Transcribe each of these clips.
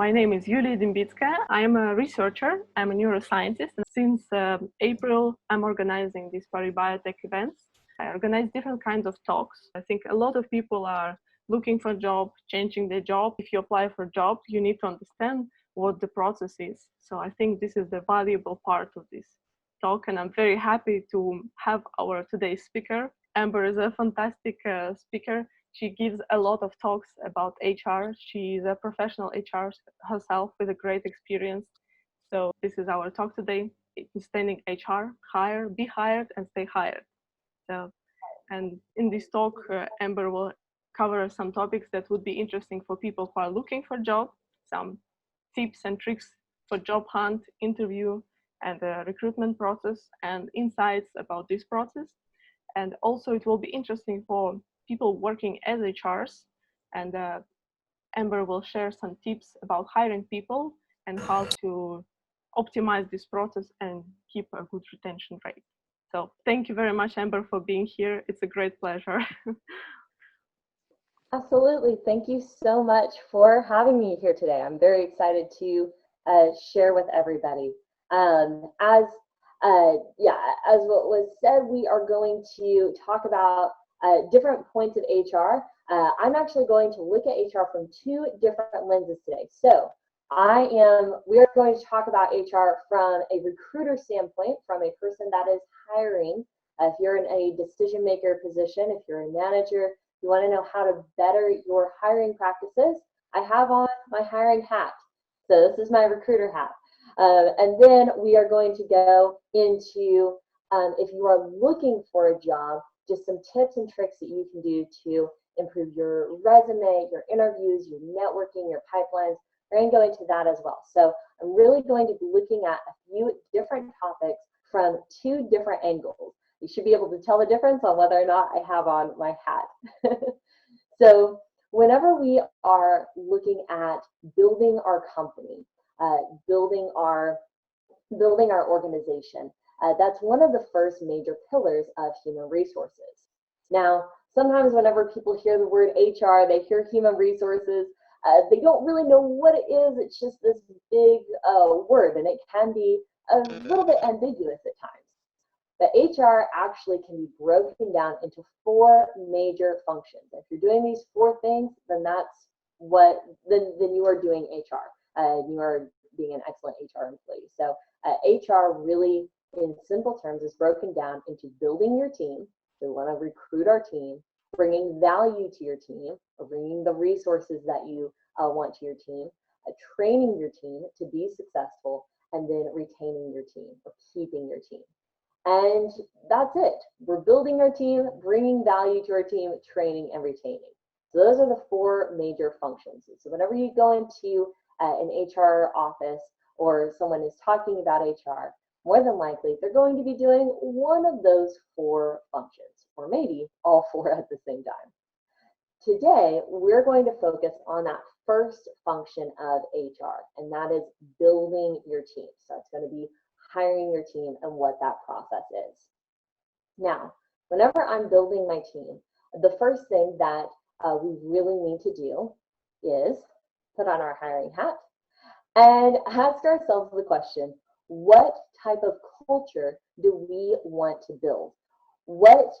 My name is Yulia Dimbitska. I'm a researcher. I'm a neuroscientist. And since April, I'm organizing these Paribiotech events. I organize different kinds of talks. I think a lot of people are looking for a job, changing their job. If you apply for a job, you need to understand what the process is. So I think this is the valuable part of this talk. And I'm very happy to have our today's speaker. Amber is a fantastic speaker. She gives a lot of talks about HR. She's a professional HR herself with a great experience. So this is our talk today. Understanding HR, hire, be hired, and stay hired. So, and in this talk, Amber will cover some topics that would be interesting for people who are looking for a job, some tips and tricks for job hunt, interview, and the recruitment process, and insights about this process. And also it will be interesting for people working as HRs, and Amber will share some tips about hiring people and how to optimize this process and keep a good retention rate. So thank you very much, Amber, for being here. It's a great pleasure. Absolutely. Thank you so much for having me here today. I'm very excited to share with everybody. As what was said, we are going to talk about different points of HR. I'm actually going to look at HR from two different lenses today. So we are going to talk about HR from a recruiter standpoint, from a person that is hiring. If you're in a decision maker position, if you're a manager, you want to know how to better your hiring practices, I have on my hiring hat. So this is my recruiter hat. And then we are going to go into, if you are looking for a job, just some tips and tricks that you can do to improve your resume, your interviews, your networking, your pipelines. We're going to go into that as well. So I'm really going to be looking at a few different topics from two different angles. You should be able to tell the difference on whether or not I have on my hat. So whenever we are looking at building our company, building our organization, that's one of the first major pillars of human resources. Now, sometimes whenever people hear the word HR, they hear human resources, they don't really know what it is. It's just this big word, and it can be a little bit ambiguous at times. But HR actually can be broken down into four major functions. If you're doing these four things, then then you are doing HR. You are being an excellent HR employee. So HR really, in simple terms, is broken down into building your team. So we want to recruit our team, bringing value to your team, or bringing the resources that you want to your team, training your team to be successful, and then retaining your team or keeping your team. And that's it. We're building our team, bringing value to our team, training and retaining. So those are the four major functions. So whenever you go into an HR office or someone is talking about HR, more than likely they're going to be doing one of those four functions, or maybe all four at the same time. Today, we're going to focus on that first function of HR, and that is building your team. So it's going to be hiring your team and what that process is. Now, whenever I'm building my team, the first thing that we really need to do is put on our hiring hat and ask ourselves the question, what type of culture do we want to build? What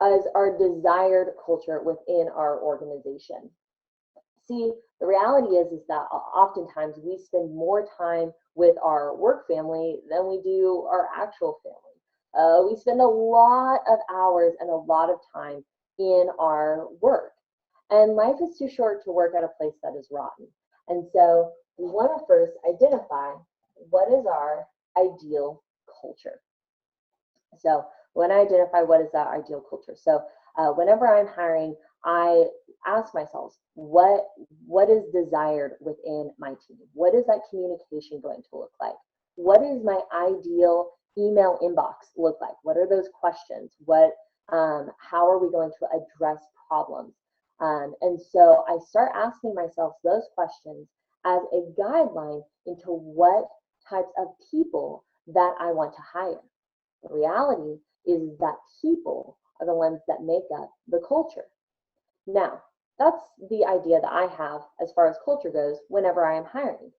is our desired culture within our organization? See, the reality is that oftentimes we spend more time with our work family than we do our actual family. We spend a lot of hours and a lot of time in our work. And life is too short to work at a place that is rotten. And so we want to first identify what is our ideal culture. So when I identify what is that ideal culture. So whenever I'm hiring, I ask myself, what is desired within my team? What is that communication going to look like? What is my ideal email inbox look like? What are those questions? How are we going to address problems? And so I start asking myself those questions as a guideline into what types of people that I want to hire. The reality is that people are the ones that make up the culture. Now, That's the idea that I have as far as culture goes whenever I am hiring.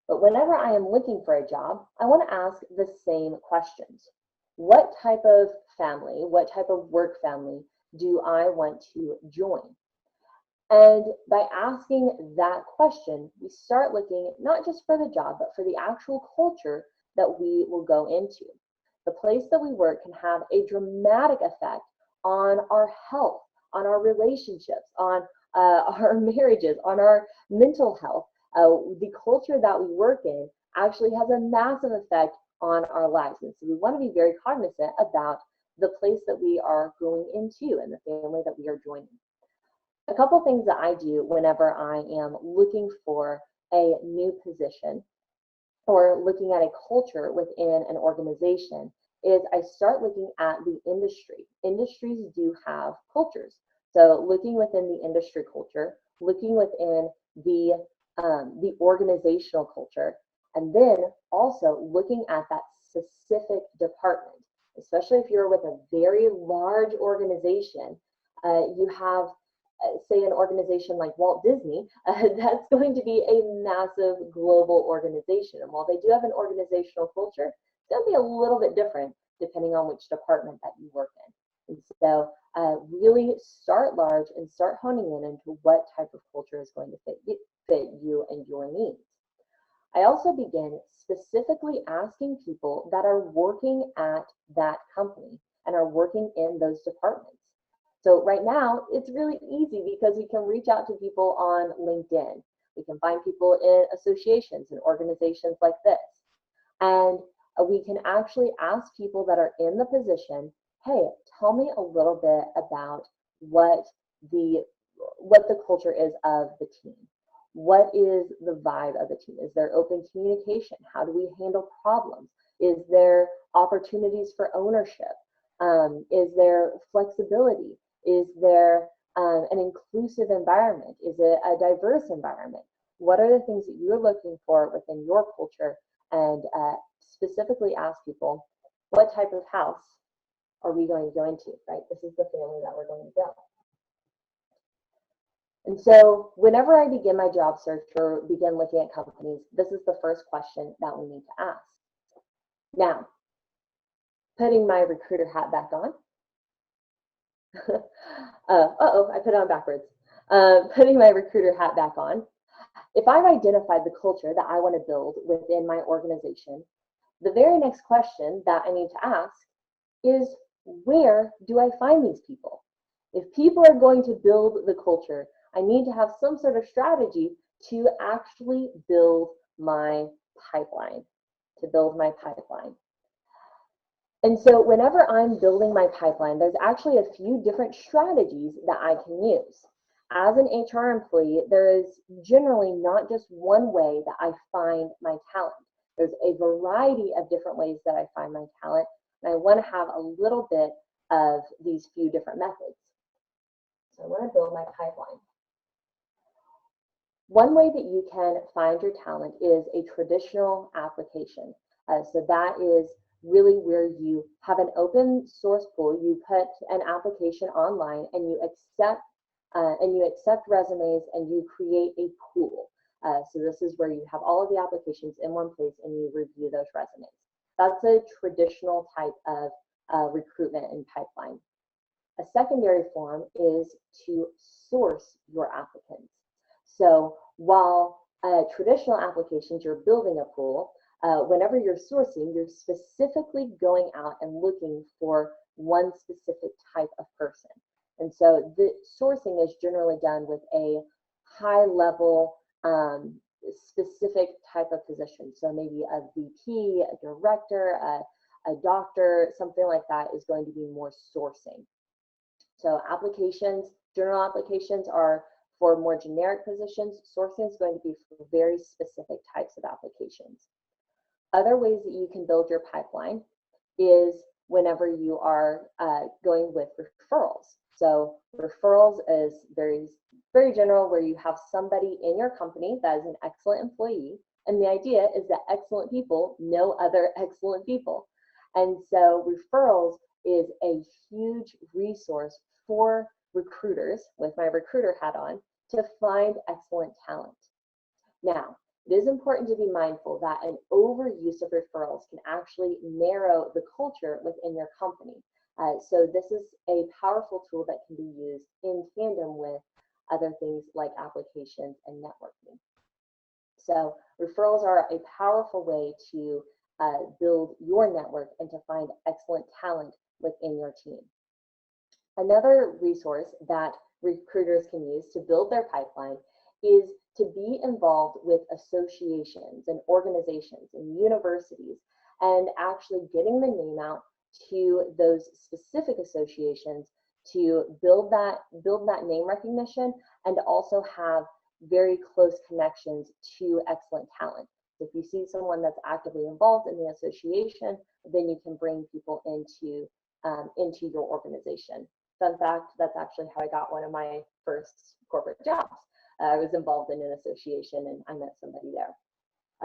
But whenever I am looking for a job, I want to ask the same questions. What type of family, what type of work family do I want to join? And by asking that question, we start looking not just for the job, but for the actual culture that we will go into. The place that we work can have a dramatic effect on our health, on our relationships, on our marriages, on our mental health. The culture that we work in actually has a massive effect on our lives. And so we want to be very cognizant about the place that we are going into and the family that we are joining. A couple things that I do whenever I am looking for a new position or looking at a culture within an organization is I start looking at the industry. Industries do have cultures. So looking within the industry culture, looking within the organizational culture, and then also looking at that specific department, especially if you're with a very large organization. You have say an organization like Walt Disney, that's going to be a massive global organization. And while they do have an organizational culture, it's going to be a little bit different depending on which department that you work in. And so really start large and start honing in into what type of culture is going to fit you and your needs. I also begin specifically asking people that are working at that company and are working in those departments. So right now, it's really easy because we can reach out to people on LinkedIn. We can find people in associations and organizations like this. And we can actually ask people that are in the position, hey, tell me a little bit about what the culture is of the team. What is the vibe of the team? Is there open communication? How do we handle problems? Is there opportunities for ownership? Is there flexibility? Is there an inclusive environment? Is it a diverse environment? What are the things that you're looking for within your culture? And specifically ask people, what type of house are we going to go into, right? This is the family that we're going to go. And so whenever I begin my job search or begin looking at companies, this is the first question that we need to ask. Now, putting my recruiter hat back on. I put it on backwards. Putting my recruiter hat back on. If I've identified the culture that I want to build within my organization, the very next question that I need to ask is, where do I find these people? If people are going to build the culture, I need to have some sort of strategy to actually build my pipeline, And so whenever I'm building my pipeline, there's actually a few different strategies that I can use. As an HR employee, there is generally not just one way that I find my talent. There's a variety of different ways that I find my talent, and I want to have a little bit of these few different methods. So I want to build my pipeline. One way that you can find your talent is a traditional application. So that is really where you have an open source pool. You put an application online and you accept resumes and you create a pool. So this is where you have all of the applications in one place and you review those resumes. That's a traditional type of recruitment and pipeline. A secondary form is to source your applicants. So while traditional applications, you're building a pool, whenever you're sourcing, you're specifically going out and looking for one specific type of person. And so the sourcing is generally done with a high level specific type of position. So maybe a VP, a director, a doctor, something like that is going to be more sourcing. So applications, general applications are for more generic positions. Sourcing is going to be for very specific types of applications. Other ways that you can build your pipeline is whenever you are going with referrals. So referrals is very, very general, where you have somebody in your company that is an excellent employee. And the idea is that excellent people know other excellent people. And so referrals is a huge resource for recruiters, with my recruiter hat on, to find excellent talent. Now, it is important to be mindful that an overuse of referrals can actually narrow the culture within your company. So this is a powerful tool that can be used in tandem with other things like applications and networking. So referrals are a powerful way to build your network and to find excellent talent within your team. Another resource that recruiters can use to build their pipeline is to be involved with associations and organizations and universities, and actually getting the name out to those specific associations to build that name recognition, and also have very close connections to excellent talent. If you see someone that's actively involved in the association, then you can bring people into your organization. Fun fact, that's actually how I got one of my first corporate jobs. I was involved in an association and I met somebody there.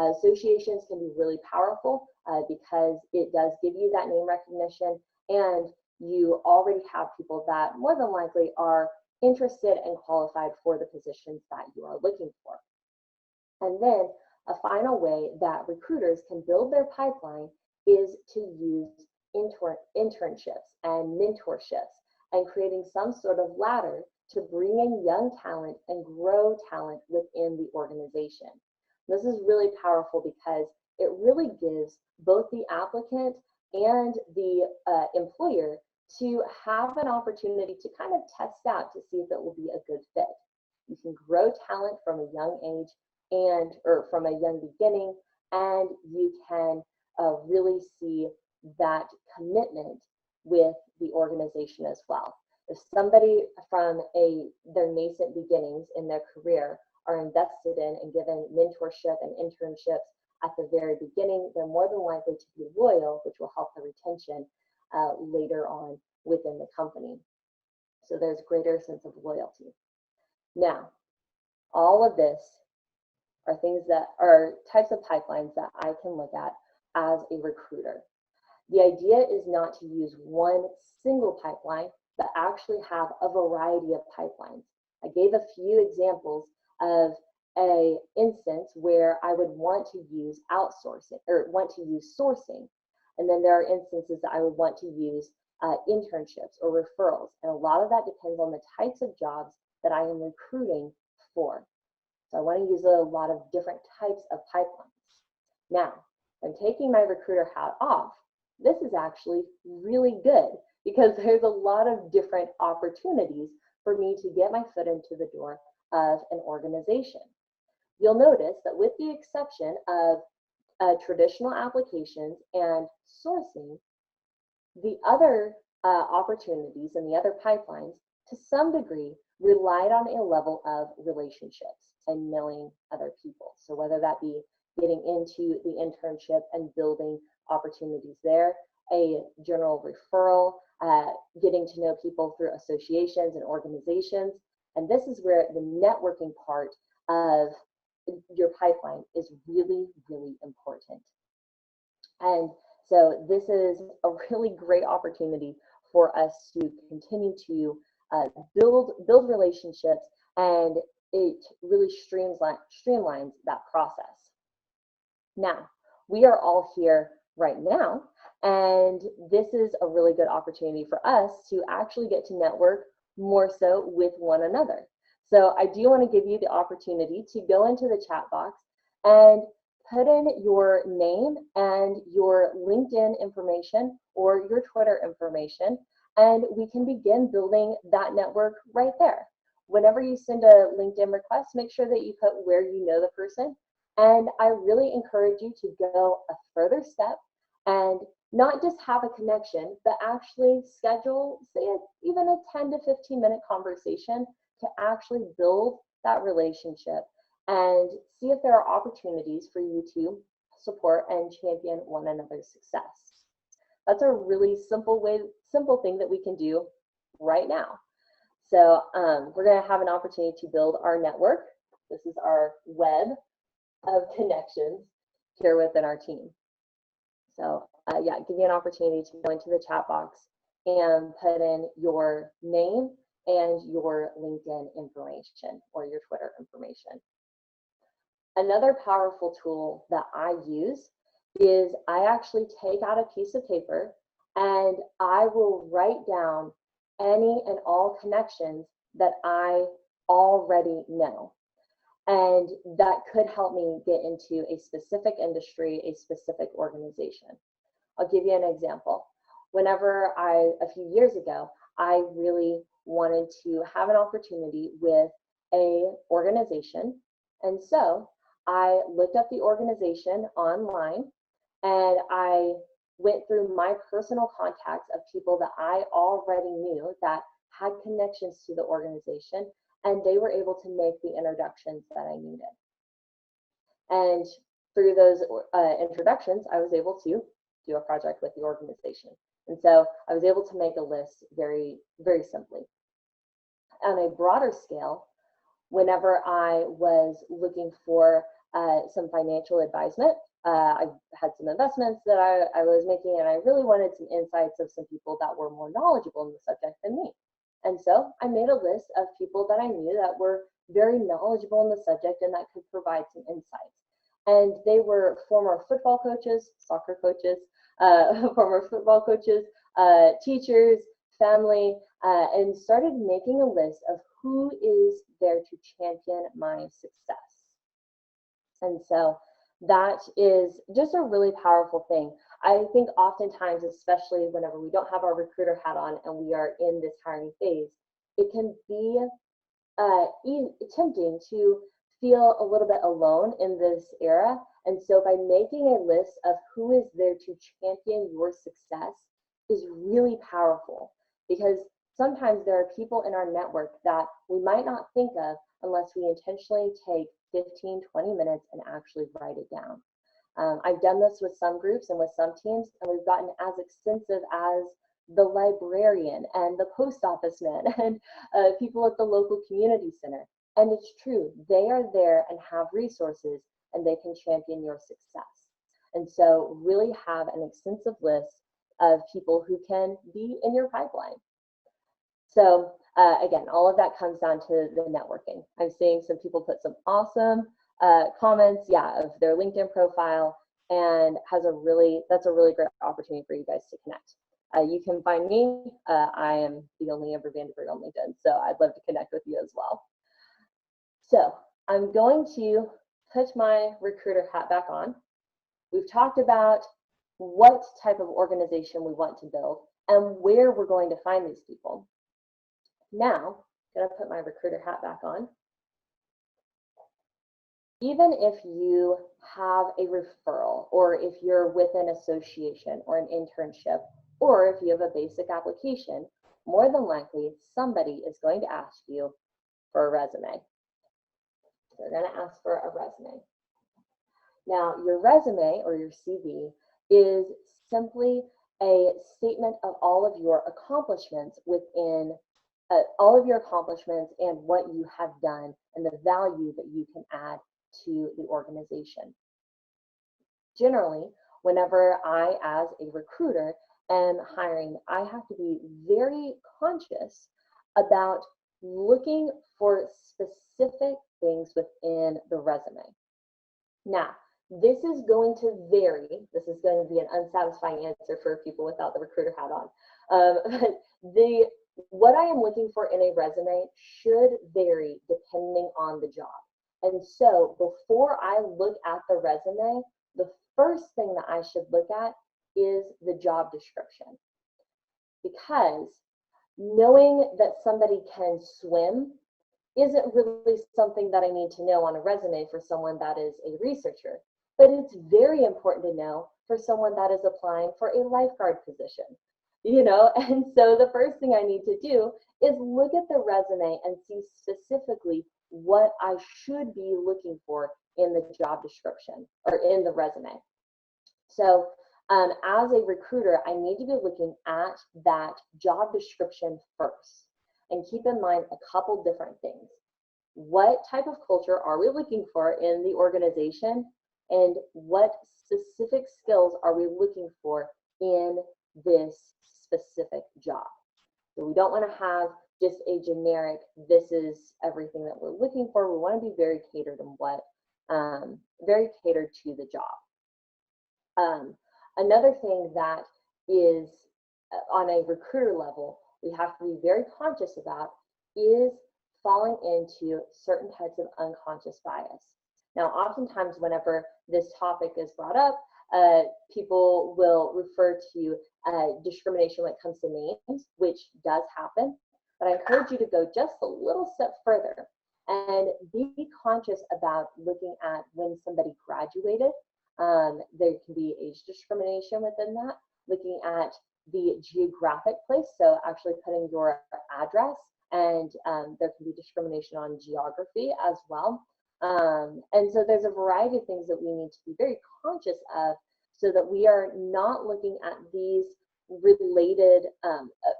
Associations can be really powerful because it does give you that name recognition, and you already have people that more than likely are interested and qualified for the positions that you are looking for. And then a final way that recruiters can build their pipeline is to use internships and mentorships, and creating some sort of ladder to bring in young talent and grow talent within the organization. This is really powerful because it really gives both the applicant and the employer to have an opportunity to kind of test out to see if it will be a good fit. You can grow talent from a young age or from a young beginning, and you can really see that commitment with the organization as well. If somebody from their nascent beginnings in their career are invested in and given mentorship and internships at the very beginning, they're more than likely to be loyal, which will help the retention later on within the company. So there's greater sense of loyalty. Now, all of this are things that are types of pipelines that I can look at as a recruiter. The idea is not to use one single pipeline, but actually have a variety of pipelines. I gave a few examples of an instance where I would want to use outsourcing or want to use sourcing. And then there are instances that I would want to use internships or referrals. And a lot of that depends on the types of jobs that I am recruiting for. So I want to use a lot of different types of pipelines. Now, I'm taking my recruiter hat off. This is actually really good because there's a lot of different opportunities for me to get my foot into the door of an organization. You'll notice that with the exception of traditional applications and sourcing, the other opportunities and the other pipelines to some degree relied on a level of relationships and knowing other people. So whether that be getting into the internship and building opportunities there, a general referral, getting to know people through associations and organizations. And this is where the networking part of your pipeline is really, really important. And so this is a really great opportunity for us to continue to build relationships, and it really streamlines that process. Now, we are all here right now, and this is a really good opportunity for us to actually get to network more so with one another. So I do want to give you the opportunity to go into the chat box and put in your name and your LinkedIn information or your Twitter information, and we can begin building that network right there. Whenever you send a LinkedIn request, make sure that you put where you know the person. And I really encourage you to go a further step and not just have a connection, but actually schedule, say, even a 10 to 15 minute conversation to actually build that relationship and see if there are opportunities for you to support and champion one another's success. That's a really simple thing that we can do right now. So we're going to have an opportunity to build our network. This is our web of connections here within our team. So yeah, give you an opportunity to go into the chat box and put in your name and your LinkedIn information or your Twitter information. Another powerful tool that I use is I actually take out a piece of paper and I will write down any and all connections that I already know. And that could help me get into a specific industry, a specific organization. I'll give you an example. Whenever a few years ago, I really wanted to have an opportunity with a organization. And so I looked up the organization online and I went through my personal contacts of people that I already knew that had connections to the organization, and they were able to make the introductions that I needed. And through those introductions, I was able to do a project with the organization. And so I was able to make a list very, very simply. On a broader scale, whenever I was looking for some financial advisement, I had some investments that I was making, and I really wanted some insights of some people that were more knowledgeable in the subject than me. And so I made a list of people that I knew that were very knowledgeable in the subject and that could provide some insights. And they were former football coaches, soccer coaches, former football coaches, teachers, family, and started making a list of who is there to champion my success. And so that is just a really powerful thing. I think oftentimes, especially whenever we don't have our recruiter hat on and we are in this hiring phase, it can be tempting to feel a little bit alone in this era. And so by making a list of who is there to champion your success is really powerful, because sometimes there are people in our network that we might not think of unless we intentionally take 15, 20 minutes and actually write it down. I've done this with some groups and with some teams, and we've gotten as extensive as the librarian and the post office man and people at the local community center. And it's true, they are there and have resources and they can champion your success. And so really have an extensive list of people who can be in your pipeline. So again, all of that comes down to the networking. I'm seeing some people put some awesome comments, of their LinkedIn profile, and that's a really great opportunity for you guys to connect. You can find me. I am the only Amber Vanderburg on LinkedIn, so I'd love to connect with you as well. So I'm going to put my recruiter hat back on. We've talked about what type of organization we want to build and where we're going to find these people. Now, I'm going to put my recruiter hat back on. Even if you have a referral, or if you're with an association or an internship, or if you have a basic application, more than likely somebody is going to ask you for a resume. They're going to ask for a resume. Now, your resume or your CV is simply a statement of all of your accomplishments within all of your accomplishments and what you have done and the value that you can add to the organization. Generally, whenever I, as a recruiter, am hiring, I have to be very conscious about looking for specific things within the resume. Now, this is going to vary. This is going to be an unsatisfying answer for people without the recruiter hat on. What I am looking for in a resume should vary depending on the job. And so before I look at the resume, the first thing that I should look at is the job description. Because knowing that somebody can swim isn't really something that I need to know on a resume for someone that is a researcher. But it's very important to know for someone that is applying for a lifeguard position. And so the first thing I need to do is look at the resume and see specifically what I should be looking for in the job description or in the resume. So as a recruiter, I need to be looking at that job description first and keep in mind a couple different things. What type of culture are we looking for in the organization, and what specific skills are we looking for in this specific job? So we don't want to have just a generic, this is everything that we're looking for. We want to be very catered in very catered to the job. Another thing that is on a recruiter level, we have to be very conscious about is falling into certain types of unconscious bias. Now, oftentimes whenever this topic is brought up, people will refer to discrimination when it comes to names, which does happen, but I encourage you to go just a little step further and be conscious about looking at when somebody graduated. There can be age discrimination within that, looking at the geographic place, so actually putting your address, and there can be discrimination on geography as well. And so there's a variety of things that we need to be very conscious of so that we are not looking at these related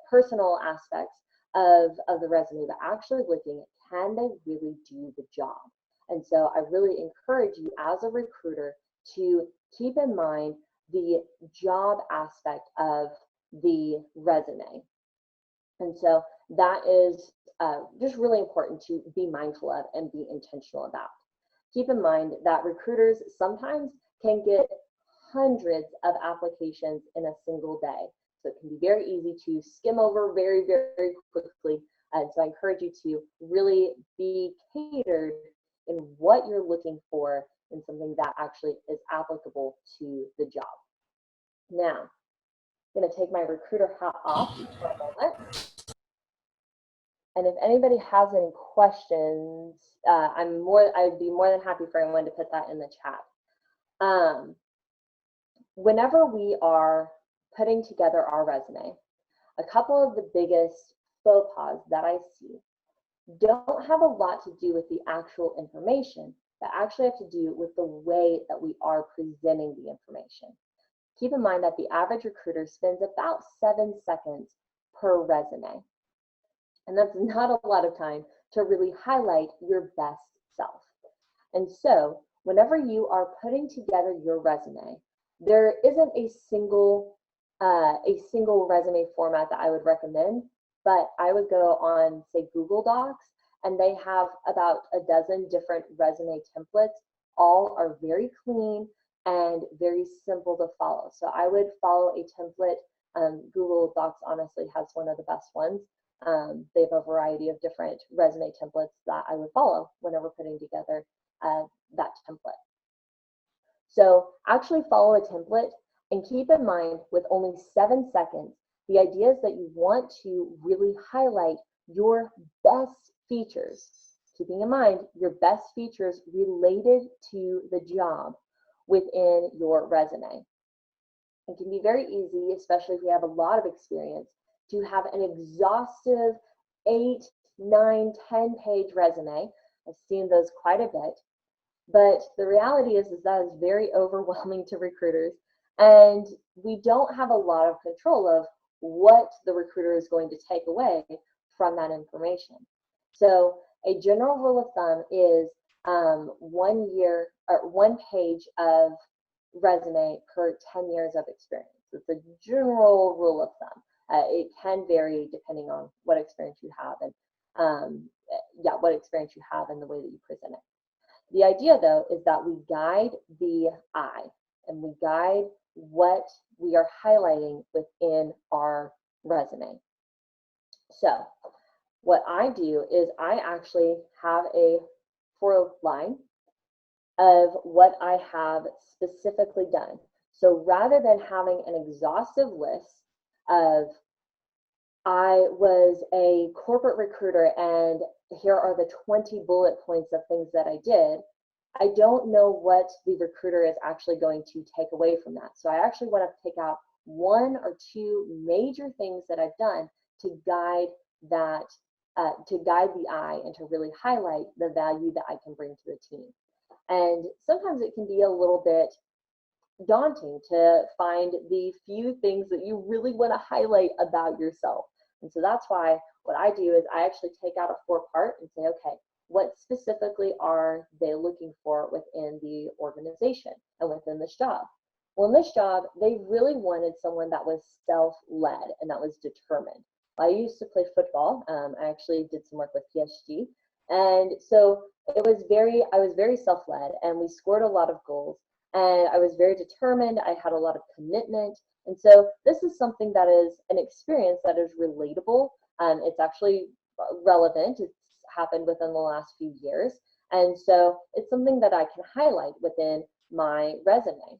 personal aspects of the resume, but actually looking at, can they really do the job? And so I really encourage you as a recruiter to keep in mind the job aspect of the resume. And so that is just really important to be mindful of and be intentional about. Keep in mind that recruiters sometimes can get hundreds of applications in a single day. So it can be very easy to skim over very, very quickly. And so I encourage you to really be catered in what you're looking for in something that actually is applicable to the job. Now, I'm going to take my recruiter hat off for a moment. And if anybody has any questions, I'd be more than happy for anyone to put that in the chat. Whenever we are putting together our resume, a couple of the biggest faux pas that I see don't have a lot to do with the actual information, but actually have to do with the way that we are presenting the information. Keep in mind that the average recruiter spends about 7 seconds per resume. And that's not a lot of time to really highlight your best self. And so whenever you are putting together your resume, there isn't a single resume format that I would recommend, but I would go on, say, Google Docs, and they have about a dozen different resume templates. All are very clean and very simple to follow. So I would follow a template. Google Docs honestly has one of the best ones. They have a variety of different resume templates that I would follow whenever putting together that template. So actually follow a template, and keep in mind with only 7 seconds, the idea is that you want to really highlight your best features, keeping in mind your best features related to the job within your resume. It can be very easy, especially if you have a lot of experience, to have an exhaustive 8, 9, 10-page resume. I've seen those quite a bit. But the reality is that is very overwhelming to recruiters, and we don't have a lot of control of what the recruiter is going to take away from that information. So a general rule of thumb is 1 page of resume per 10 years of experience. It's a general rule of thumb. It can vary depending on what experience you have and what experience you have and the way that you present it. The idea, though, is that we guide the eye and we guide what we are highlighting within our resume. So what I do is I actually have a 4 line of what I have specifically done. So rather than having an exhaustive list of, I was a corporate recruiter and here are the 20 bullet points of things that I did, I don't know what the recruiter is actually going to take away from that. So I actually want to pick out 1 or 2 major things that I've done to guide that, to guide the eye and to really highlight the value that I can bring to the team. And sometimes it can be a little bit daunting to find the few things that you really want to highlight about yourself. And so that's why what I do is I actually take out a 4-part and say, okay, what specifically are they looking for within the organization and within this job? Well, in this job, they really wanted someone that was self-led and that was determined. I used to play football. I actually did some work with PSG. And so I was very self-led, and we scored a lot of goals, and I was very determined. I had a lot of commitment. And so this is something that is an experience that is relatable. It's actually relevant. It's happened within the last few years. And so it's something that I can highlight within my resume.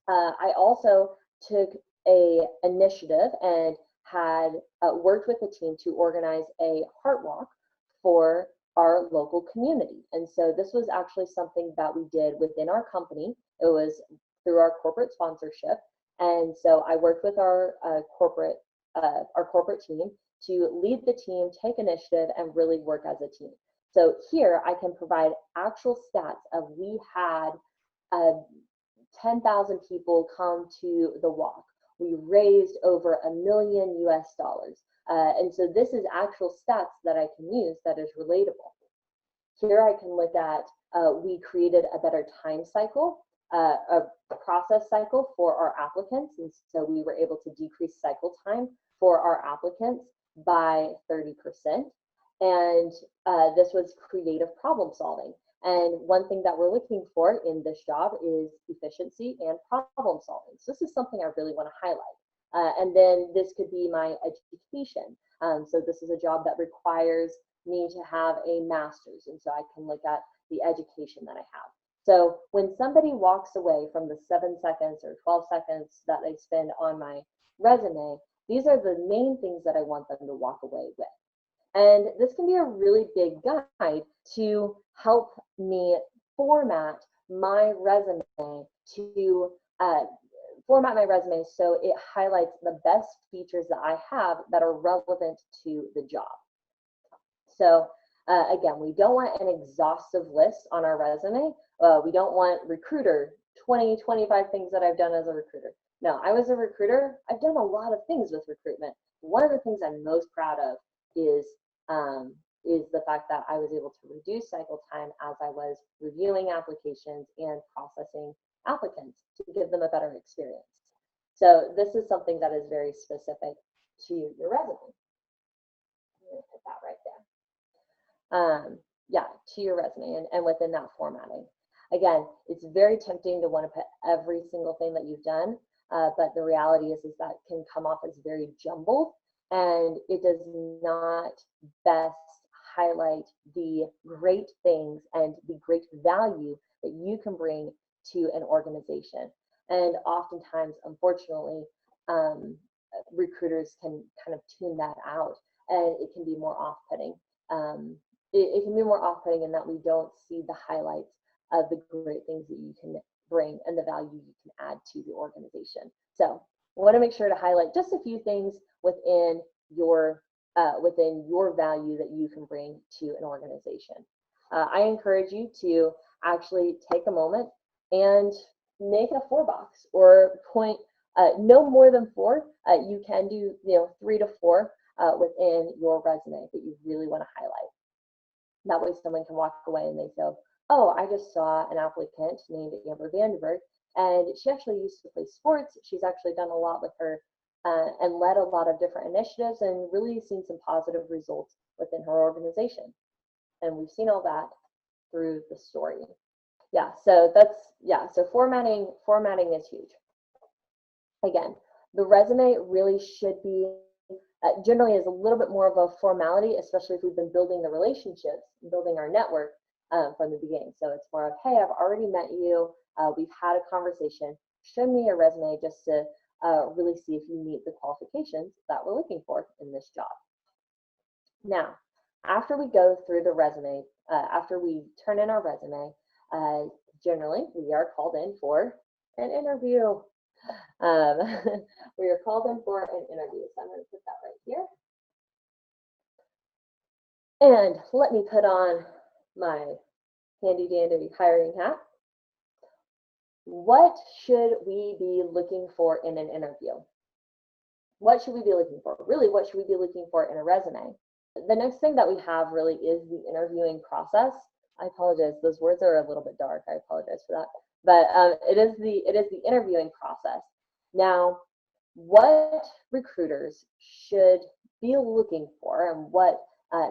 I also took a initiative and had worked with a team to organize a heart walk for our local community. And so this was actually something that we did within our company. It was through our corporate sponsorship. And so I worked with our corporate team to lead the team, take initiative, and really work as a team. So here I can provide actual stats of we had 10,000 people come to the walk. We raised over $1 million US. And so this is actual stats that I can use that is relatable. Here I can look at, we created a better time cycle, a process cycle for our applicants. And so we were able to decrease cycle time for our applicants by 30%. And this was creative problem solving. And one thing that we're looking for in this job is efficiency and problem solving. So this is something I really want to highlight. And then this could be my education. So this is a job that requires me to have a master's. And so I can look at the education that I have. So when somebody walks away from the 7 seconds or 12 seconds that they spend on my resume, these are the main things that I want them to walk away with. And this can be a really big guide to help me format my resume so it highlights the best features that I have that are relevant to the job. So again, we don't want an exhaustive list on our resume. We don't want recruiter, 20, 25 things that I've done as a recruiter. No, I was a recruiter. I've done a lot of things with recruitment. One of the things I'm most proud of is the fact that I was able to reduce cycle time as I was reviewing applications and processing applicants to give them a better experience. So this is something that is very specific to your resume. I'm going to put that right there. Yeah, to your resume and within that formatting. Again, it's very tempting to want to put every single thing that you've done, but the reality is that can come off as very jumbled, and it does not best highlight the great things and the great value that you can bring to an organization. And oftentimes, unfortunately, recruiters can kind of tune that out, and it can be more off-putting. It can be more off-putting in that we don't see the highlights of the great things that you can bring and the value you can add to the organization. So I want to make sure to highlight just a few things within your value that you can bring to an organization. I encourage you to actually take a moment and make a 4-box or point no more than 4. You can do 3 to 4 within your resume that you really want to highlight. That way someone can walk away and they say, oh, I just saw an applicant named Vanderburg, and she actually used to play sports. She's actually done a lot with her and led a lot of different initiatives and really seen some positive results within her organization. And we've seen all that through the story. Yeah, so so formatting is huge. Again, the resume really should be generally is a little bit more of a formality, especially if we've been building the relationships, building our network from the beginning. So it's more of, hey, I've already met you. We've had a conversation. Show me your resume just to really see if you meet the qualifications that we're looking for in this job. Now, after we go through the resume, after we turn in our resume, generally we are called in for an interview. We are called in for an interview. So I'm going to put that right here. And let me put on my handy dandy hiring hat. What should we be looking for in an interview? What should we be looking for? Really, what should we be looking for in a resume? The next thing that we have really is the interviewing process. I apologize, those words are a little bit dark. I apologize for that. But it is the interviewing process. Now, what recruiters should feel looking for and what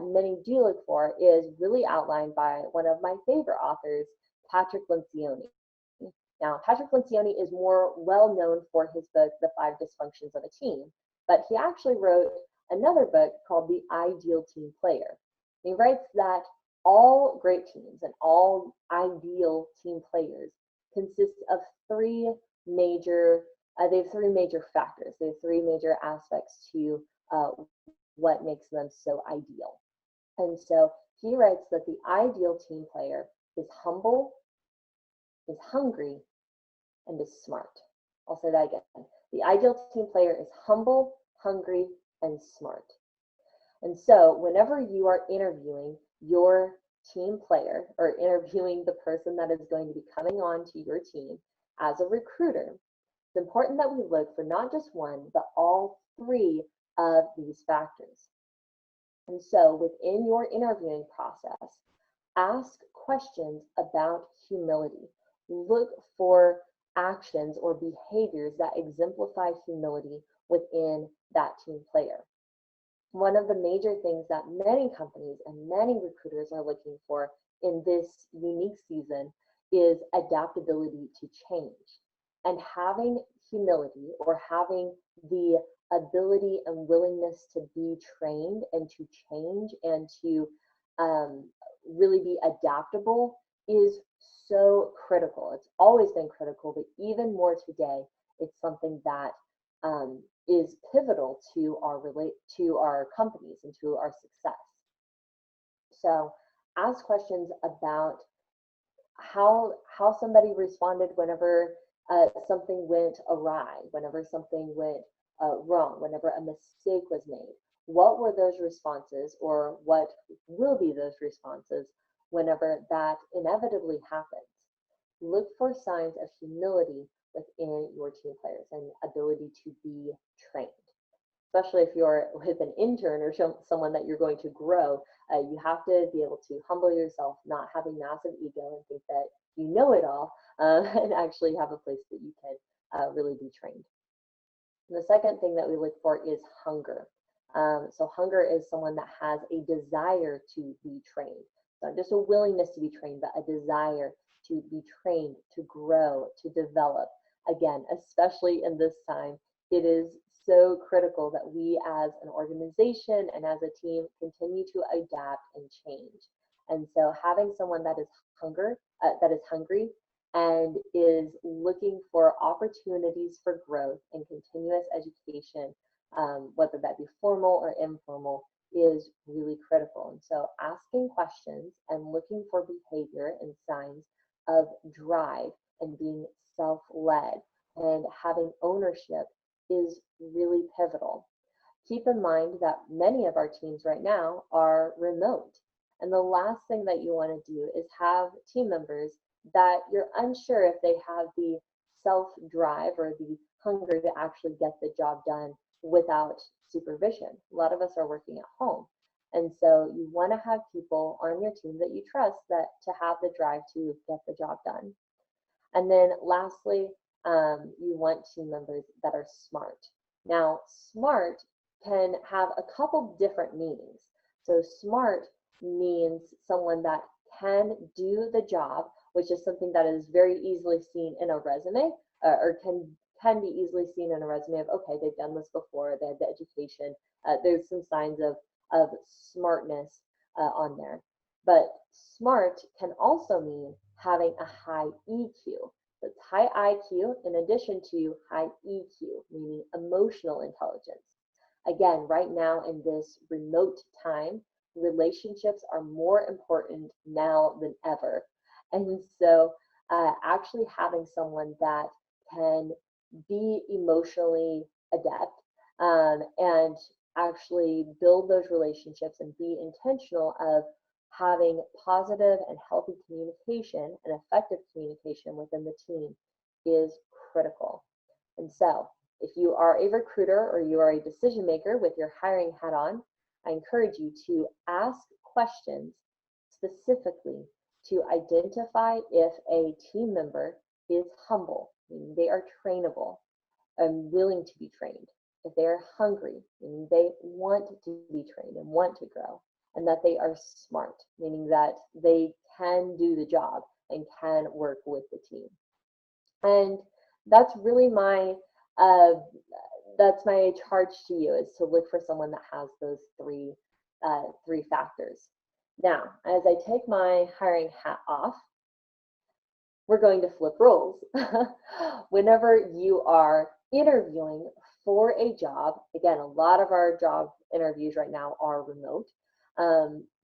many do look for is really outlined by one of my favorite authors, Patrick Lencioni. Now, Patrick Lencioni is more well known for his book, The 5 Dysfunctions of a Team, but he actually wrote another book called The Ideal Team Player. He writes that all great teams and all ideal team players consist of three major factors. They have three major aspects to what makes them so ideal. And so he writes that the ideal team player is humble, is hungry, and is smart. I'll say that again. The ideal team player is humble, hungry, and smart. And so whenever you are interviewing your team player or interviewing the person that is going to be coming on to your team as a recruiter, it's important that we look for not just one, but all three of these factors. And so within your interviewing process, ask questions about humility. Look for actions or behaviors that exemplify humility within that team player. One of the major things that many companies and many recruiters are looking for in this unique season is adaptability to change. And having humility or having the ability and willingness to be trained and to change and to really be adaptable is so critical. It's always been critical, but even more today, it's something that is pivotal to our companies and to our success. So ask questions about how somebody responded whenever something went awry, whenever something went wrong, whenever a mistake was made. What were those responses, or what will be those responses whenever that inevitably happens? Look for signs of humility within your team players and ability to be trained. Especially if you're with an intern or someone that you're going to grow, you have to be able to humble yourself, not have a massive ego and think that you know it all, and actually have a place that you can really be trained. And the second thing that we look for is hunger. So hunger is someone that has a desire to be trained. Not just a willingness to be trained, but a desire to be trained, to grow, to develop. Again, especially in this time, it is so critical that we as an organization and as a team continue to adapt and change. And so having someone that is hungry and is looking for opportunities for growth and continuous education, whether that be formal or informal, is really critical. And so asking questions and looking for behavior and signs of drive and being self-led and having ownership is really pivotal. Keep in mind that many of our teams right now are remote. And the last thing that you want to do is have team members that you're unsure if they have the self-drive or the hunger to actually get the job done without supervision. A lot of us are working at home. And so you want to have people on your team that you trust that to have the drive to get the job done. And then lastly, you want team members that are smart. Now, smart can have a couple different meanings. So smart means someone that can do the job, which is something that is very easily seen in a resume, or can be easily seen in a resume of, okay, they've done this before, they had the education, there's some signs of smartness on there. But smart can also mean having a high EQ. So it's high IQ in addition to high EQ, meaning emotional intelligence. Again, right now in this remote time, relationships are more important now than ever. And so actually having someone that can be emotionally adept and actually build those relationships and be intentional of having positive and healthy communication and effective communication within the team is critical. And so if you are a recruiter or you are a decision maker with your hiring hat on, I encourage you to ask questions specifically to identify if a team member is humble, meaning they are trainable and willing to be trained. if they're hungry, meaning they want to be trained and want to grow, and that they are smart, meaning that they can do the job and can work with the team. And that's really my charge to you, is to look for someone that has those three factors. Now, as I take my hiring hat off, we're going to flip roles. Whenever you are interviewing for a job, again, a lot of our job interviews right now are remote.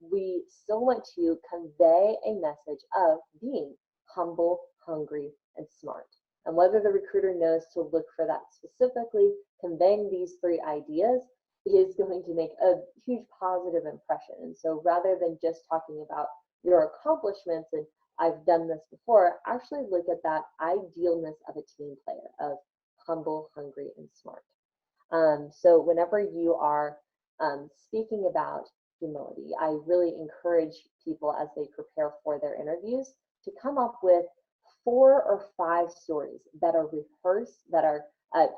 We still want to convey a message of being humble, hungry, and smart. And whether the recruiter knows to look for that specifically, conveying these three ideas is going to make a huge positive impression. And so rather than just talking about your accomplishments and I've done this before, actually look at that idealness of a team player of humble, hungry, and smart. So whenever you are speaking about humility, I really encourage people as they prepare for their interviews to come up with 4 or 5 stories that are rehearsed, that are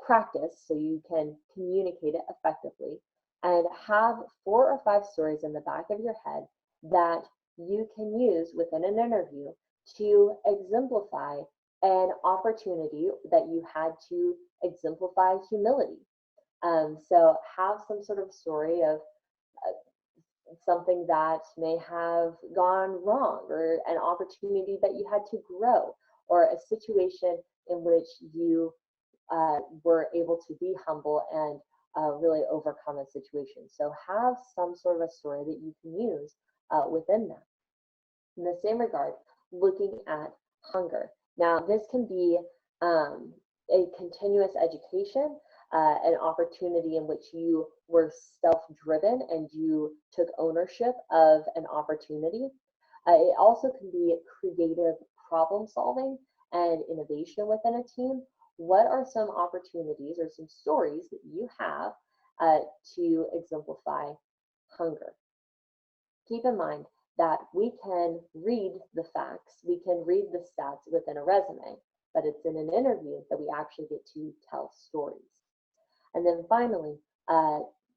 practiced, so you can communicate it effectively, and have 4 or 5 stories in the back of your head that you can use within an interview to exemplify an opportunity that you had to exemplify humility. So have some sort of story of something that may have gone wrong, or an opportunity that you had to grow, or a situation in which you were able to be humble and really overcome a situation. So have some sort of a story that you can use within that. In the same regard, looking at hunger. Now, this can be a continuous education, an opportunity in which you were self-driven and you took ownership of an opportunity. It also can be creative problem solving and innovation within a team. What are some opportunities or some stories that you have to exemplify hunger? Keep in mind that we can read the facts, we can read the stats within a resume, but it's in an interview that we actually get to tell stories. And then finally,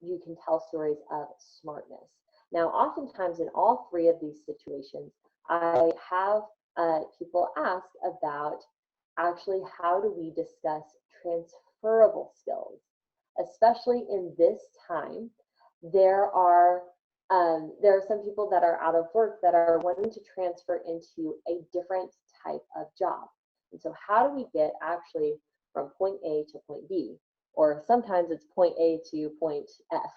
you can tell stories of smartness. Now, oftentimes in all 3 of these situations, I have people ask about actually how do we discuss transferable skills, especially in this time. There are some people that are out of work that are wanting to transfer into a different type of job. And so how do we get actually from point A to point B? Or sometimes it's point A to point F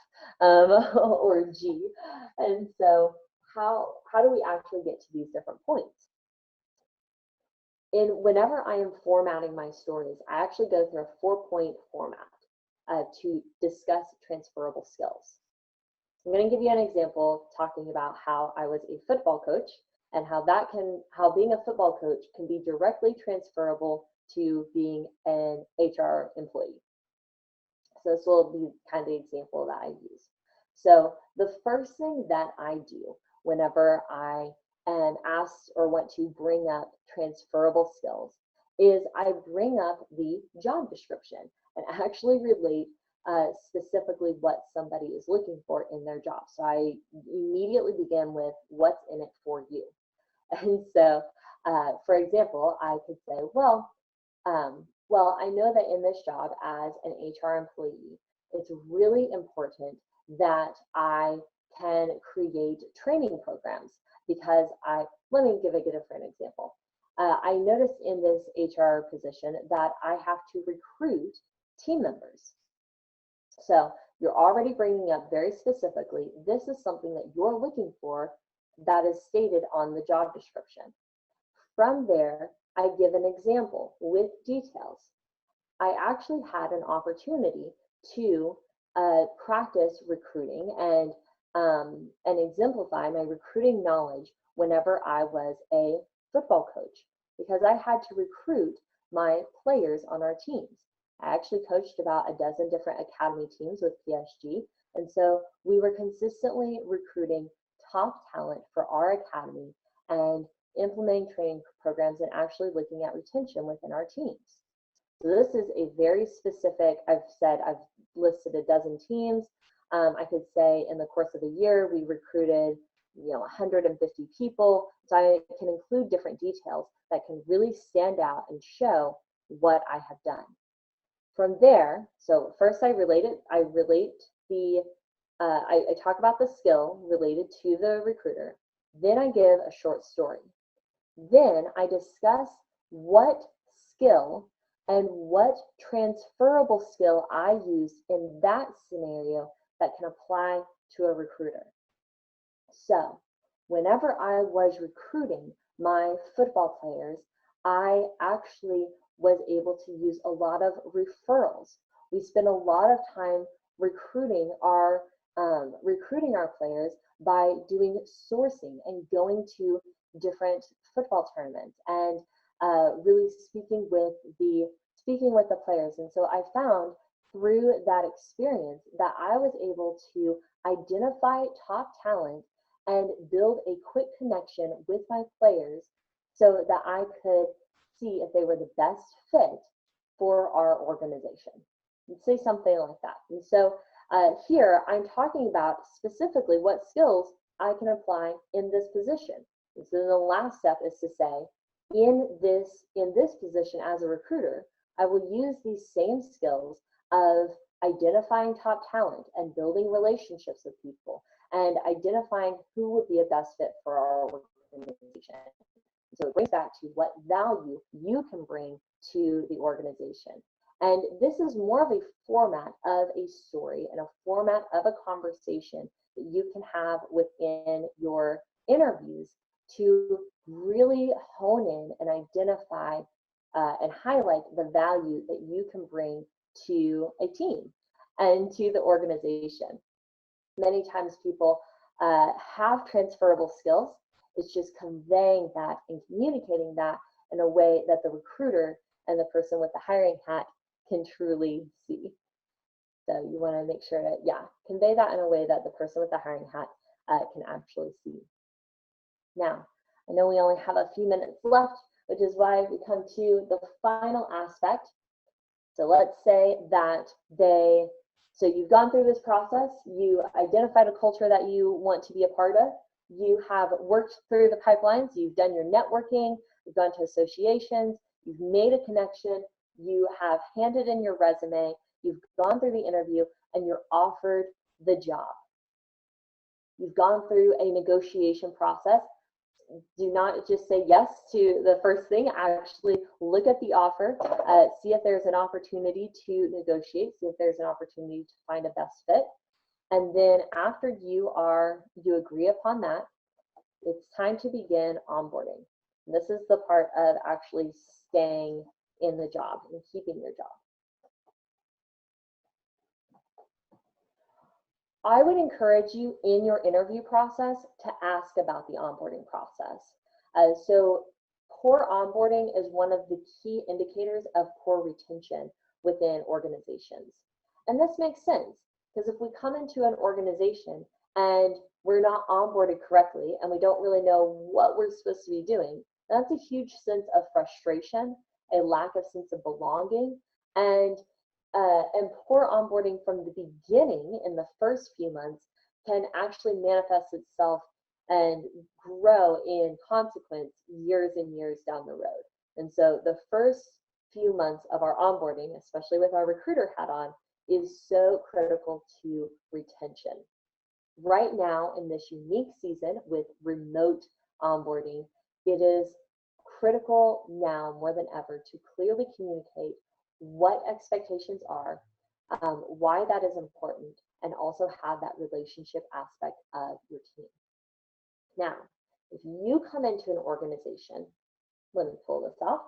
or G. And so how do we actually get to these different points? Whenever I am formatting my stories, I actually go through a 4-point format to discuss transferable skills. I'm going to give you an example talking about how I was a football coach and how being a football coach can be directly transferable to being an HR employee. So this will be kind of the example that I use. So the first thing that I do whenever I am asked or want to bring up transferable skills is I bring up the job description and actually relate specifically what somebody is looking for in their job. So I immediately begin with what's in it for you. And so, for example, I could say, well, I know that in this job as an HR employee, it's really important that I can create training programs because let me give a different example. I noticed in this HR position that I have to recruit team members. So you're already bringing up very specifically, this is something that you're looking for that is stated on the job description. From there, I give an example with details. I actually had an opportunity to practice recruiting and exemplify my recruiting knowledge whenever I was a football coach, because I had to recruit my players on our teams. I actually coached about a dozen different academy teams with PSG, and so we were consistently recruiting top talent for our academy and implementing training programs and actually looking at retention within our teams. So this is a very specific, I've listed a dozen teams. I could say in the course of a year, we recruited 150 people. So I can include different details that can really stand out and show what I have done. From there, so first I talk about the skill related to the recruiter. Then I give a short story. Then I discuss what skill and what transferable skill I use in that scenario that can apply to a recruiter. So whenever I was recruiting my football players, I actually was able to use a lot of referrals. We spend a lot of time recruiting our players by doing sourcing and going to different football tournaments and really speaking with the players. And so I found through that experience that I was able to identify top talent and build a quick connection with my players so that I could see if they were the best fit for our organization. Let's say something like that. And so here I'm talking about specifically what skills I can apply in this position. And so the last step is to say, in this position as a recruiter, I will use these same skills of identifying top talent and building relationships with people and identifying who would be a best fit for our organization. So it brings back to what value you can bring to the organization. And this is more of a format of a story and a format of a conversation that you can have within your interviews to really hone in and identify and highlight the value that you can bring to a team and to the organization. Many times people have transferable skills. It's just conveying that and communicating that in a way that the recruiter and the person with the hiring hat can truly see. So you want to make sure to, convey that in a way that the person with the hiring hat can actually see. Now, I know we only have a few minutes left, which is why we come to the final aspect. So let's say that so you've gone through this process, you identified a culture that you want to be a part of, you have worked through the pipelines, you've done your networking, you've gone to associations, you've made a connection, you have handed in your resume, you've gone through the interview, and you're offered the job. You've gone through a negotiation process. Do not just say yes to the first thing. Actually look at the offer, see if there's an opportunity to negotiate, see if there's an opportunity to find a best fit. And then after you agree upon that, it's time to begin onboarding. And this is the part of actually staying in the job and keeping your job. I would encourage you in your interview process to ask about the onboarding process. So poor onboarding is one of the key indicators of poor retention within organizations. And this makes sense because if we come into an organization and we're not onboarded correctly and we don't really know what we're supposed to be doing, that's a huge sense of frustration, a lack of sense of belonging, and poor onboarding from the beginning in the first few months can actually manifest itself and grow in consequence years and years down the road. And so the first few months of our onboarding, especially with our recruiter hat on, is so critical to retention. Right now in this unique season with remote onboarding, it is critical now more than ever to clearly communicate what expectations are, why that is important, and also have that relationship aspect of your team. Now, if you come into an organization, let me pull this off.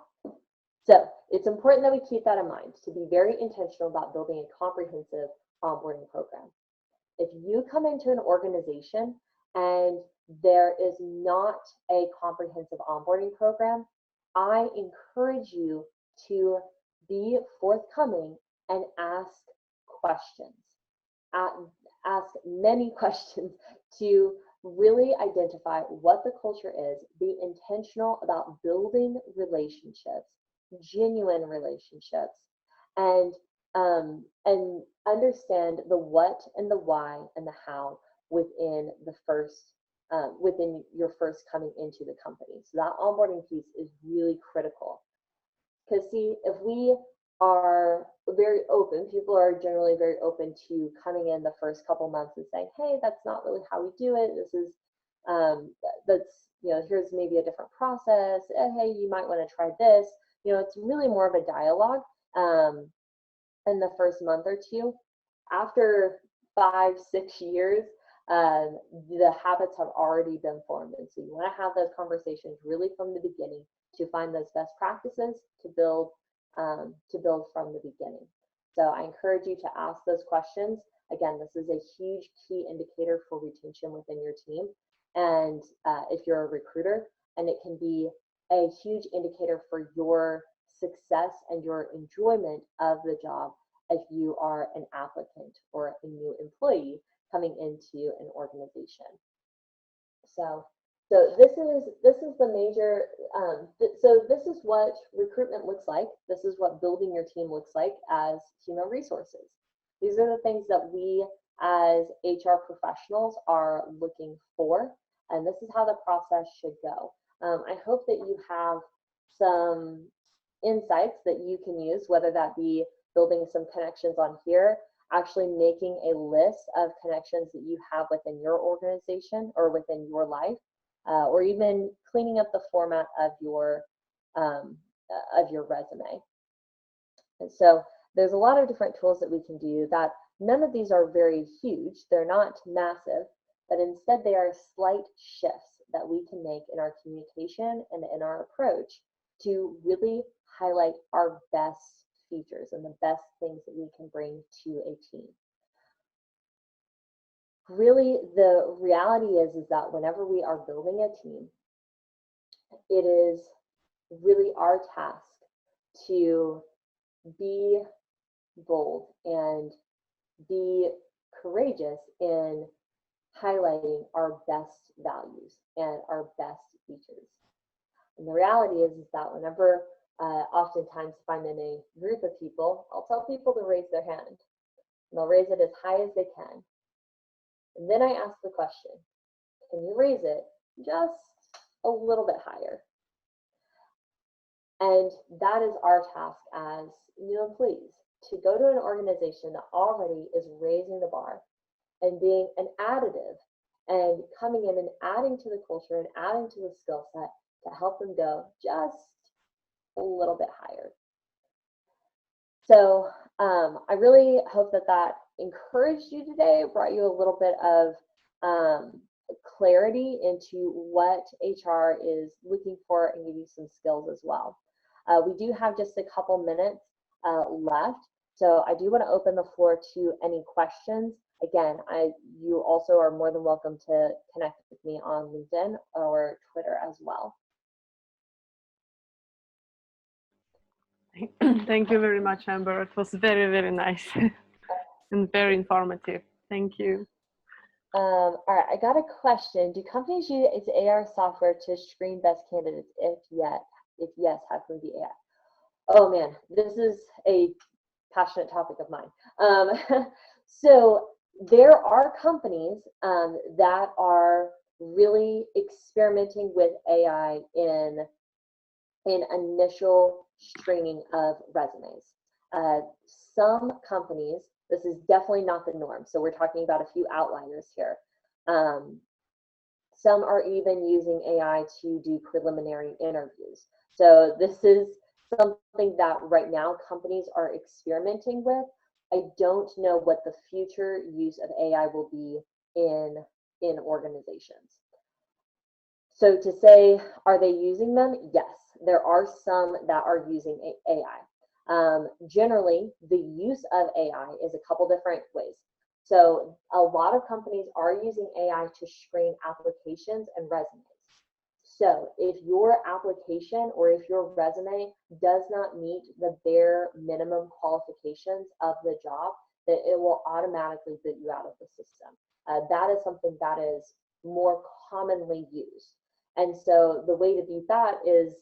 So it's important that we keep that in mind, to be very intentional about building a comprehensive onboarding program. If you come into an organization and there is not a comprehensive onboarding program, I encourage you to be forthcoming and ask questions. Ask many questions to really identify what the culture is, be intentional about building relationships, genuine relationships, and understand the what and the why and the how within the first within your first coming into the company. So that onboarding piece is really critical. Because see, if we are very open, people are generally very open to coming in the first couple months and saying, hey, that's not really how we do it. This is, that's, here's maybe a different process. Hey, you might want to try this. It's really more of a dialogue in the first month or two. After 5, 6 years, the habits have already been formed. And so you want to have those conversations really from the beginning to find those best practices to build from the beginning. So I encourage you to ask those questions. Again, this is a huge key indicator for retention within your team. And if you're a recruiter, and it can be a huge indicator for your success and your enjoyment of the job if you are an applicant or a new employee coming into an organization. So this is the major, so this is what recruitment looks like. This is what building your team looks like as human resources. These are the things that we as HR professionals are looking for, and this is how the process should go. I hope that you have some insights that you can use, whether that be building some connections on here, actually making a list of connections that you have within your organization or within your life, or even cleaning up the format of your resume. And so there's a lot of different tools that we can do that none of these are very huge. They're not massive, but instead they are slight shifts that we can make in our communication and in our approach to really highlight our best features and the best things that we can bring to a team. Really, the reality is that whenever we are building a team, it is really our task to be bold and be courageous in highlighting our best values and our best features. And the reality is that whenever, oftentimes if I'm in a group of people, I'll tell people to raise their hand. And they'll raise it as high as they can. And then I ask the question, can you raise it just a little bit higher? And that is our task as new employees, to go to an organization that already is raising the bar and being an additive and coming in and adding to the culture and adding to the skill set to help them go just a little bit higher. So I really hope that encouraged you today, brought you a little bit of clarity into what HR is looking for, and give you some skills as well. We do have just a couple minutes left, so I do want to open the floor to any questions. Again, you also are more than welcome to connect with me on LinkedIn or Twitter as well. Thank you very much, Amber. It was very, very nice and very informative. Thank you. All right, I got a question. Do companies use AR software to screen best candidates? If yes, how can we do AI? Oh man, this is a passionate topic of mine. So there are companies that are really experimenting with AI in initial screening of resumes. Some companies, this is definitely not the norm, so we're talking about a few outliers here. Some are even using AI to do preliminary interviews. So this is something that right now companies are experimenting with. I don't know what the future use of AI will be in organizations. So to say, are they using them? Yes, there are some that are using AI. Generally, the use of AI is a couple different ways. So a lot of companies are using AI to screen applications and resumes. So if your application or if your resume does not meet the bare minimum qualifications of the job, then it will automatically boot you out of the system. That is something that is more commonly used. And so the way to beat that is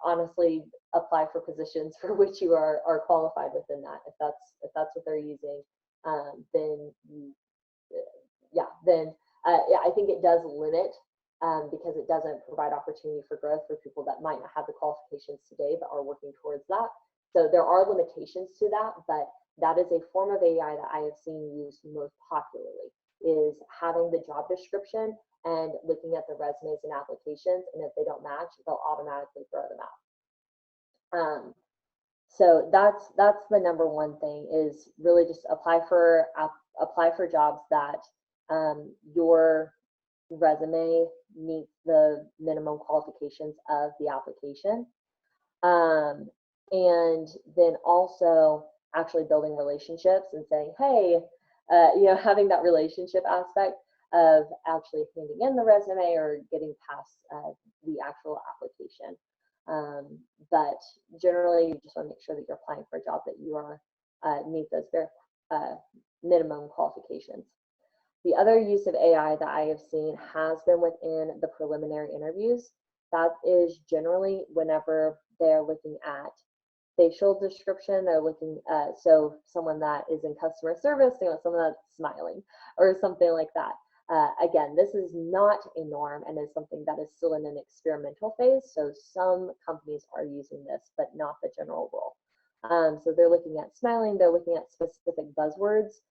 honestly apply for positions for which you are qualified within that. If that's what they're using, then yeah, I think it does limit, because it doesn't provide opportunity for growth for people that might not have the qualifications today but are working towards that. So there are limitations to that, but that is a form of AI that I have seen used most popularly, is having the job description and looking at the resumes and applications, and if they don't match, they'll automatically throw them out. So that's the number one thing, is really just apply for jobs that your resume meets the minimum qualifications of the application. And then also actually building relationships and saying, hey, having that relationship aspect of actually handing in the resume or getting past the actual application. But generally, you just want to make sure that you're applying for a job that you are meet those minimum qualifications. The other use of AI that I have seen has been within the preliminary interviews. That is generally whenever they're looking at facial description, they're looking at, so someone that is in customer service, they want someone that's smiling or something like that. Again, this is not a norm and is something that is still in an experimental phase. So some companies are using this, but not the general rule. So they're looking at smiling, they're looking at specific buzzwords.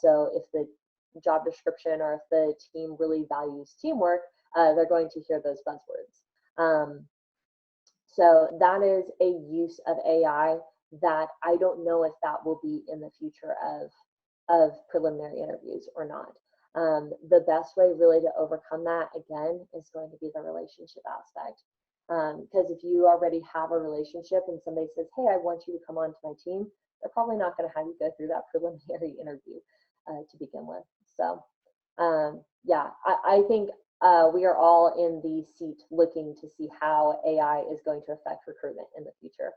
So if the job description or if the team really values teamwork, they're going to hear those buzzwords. So that is a use of AI that I don't know if that will be in the future of preliminary interviews or not. The best way really to overcome that, again, is going to be the relationship aspect. Because if you already have a relationship and somebody says, hey, I want you to come onto my team, they're probably not going to have you go through that preliminary interview to begin with. So yeah, I think we are all in the seat looking to see how AI is going to affect recruitment in the future.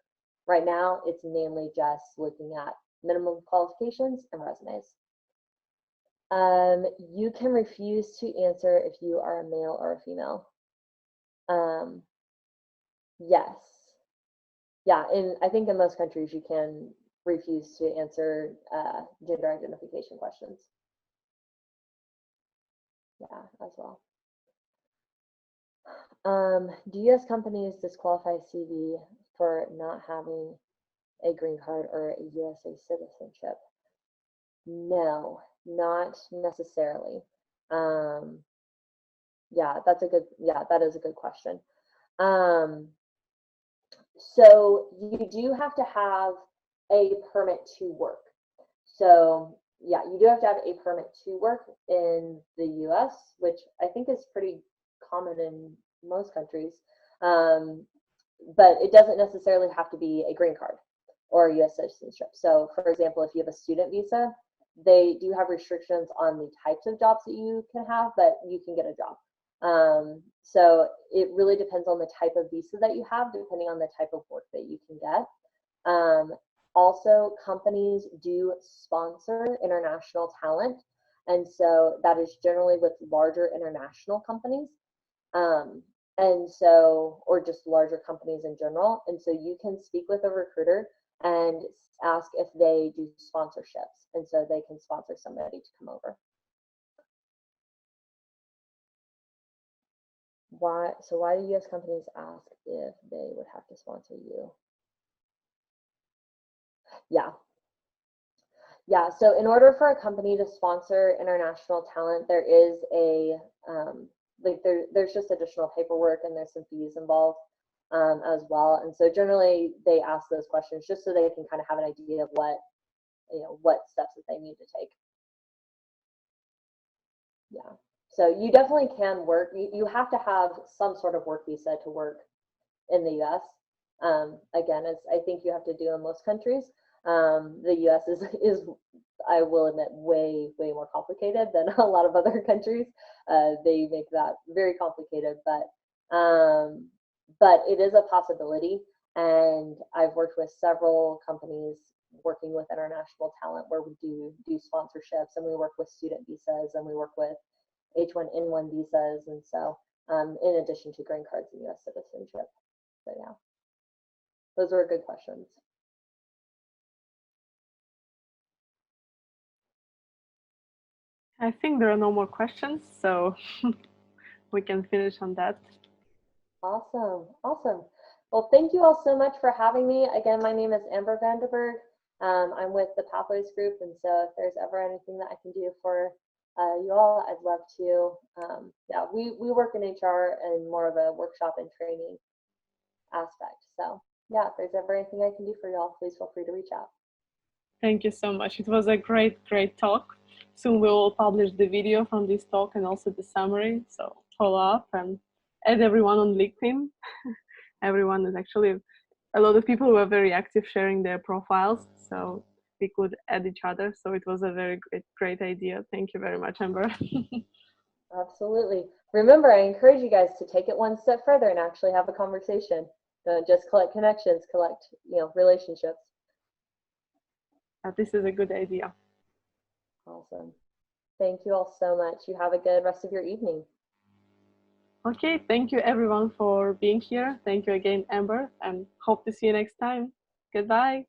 Right now, it's mainly just looking at minimum qualifications and resumes. You can refuse to answer if you are a male or a female. Yes. Yeah, I think in most countries you can refuse to answer gender identification questions. Yeah, as well. Do U.S. companies disqualify CV for not having a green card or a USA citizenship? No, not necessarily. Yeah, that is a good question. So you do have to have a permit to work. So yeah, you do have to have a permit to work in the US, which I think is pretty common in most countries. But it doesn't necessarily have to be a green card or a US citizenship. So for example, if you have a student visa, they do have restrictions on the types of jobs that you can have, but you can get a job. So it really depends on the type of visa that you have, depending on the type of work that you can get. Also, companies do sponsor international talent, and so that is generally with larger international companies, and so, or just larger companies in general. And so you can speak with a recruiter and ask if they do sponsorships, and so they can sponsor somebody to come over. Why do US companies ask if they would have to sponsor you? Yeah, so in order for a company to sponsor international talent, there is a there's just additional paperwork and there's some fees involved as well. And so generally they ask those questions just so they can kind of have an idea of what steps that they need to take. Yeah. So you definitely can work. You have to have some sort of work visa to work in the US. Again, as I think you have to do in most countries. The US is, I will admit, way more complicated than a lot of other countries. They make that very complicated, but it is a possibility. And I've worked with several companies working with international talent where we do sponsorships, and we work with student visas, and we work with H1N1 visas, and so in addition to green cards and US citizenship. So yeah. Those were good questions. I think there are no more questions, so we can finish on that. Awesome. Awesome. Well, thank you all so much for having me. Again, my name is Amber Vanderburg. I'm with the Pathwayz group, and so if there's ever anything that I can do for you all, I'd love to. Yeah, we work in HR and more of a workshop and training aspect. So yeah, if there's ever anything I can do for you all, please feel free to reach out. Thank you so much. It was a great talk. Soon we will publish the video from this talk and also the summary. So follow up and add everyone on LinkedIn. Everyone is actually, a lot of people were very active sharing their profiles. So we could add each other. So it was a very great idea. Thank you very much, Amber. Absolutely. Remember, I encourage you guys to take it one step further and actually have a conversation. Don't just collect connections, collect, relationships. This is a good idea. Awesome. Thank you all so much. You have a good rest of your evening. Okay, thank you everyone for being here. Thank you again, Amber, and hope to see you next time. Goodbye.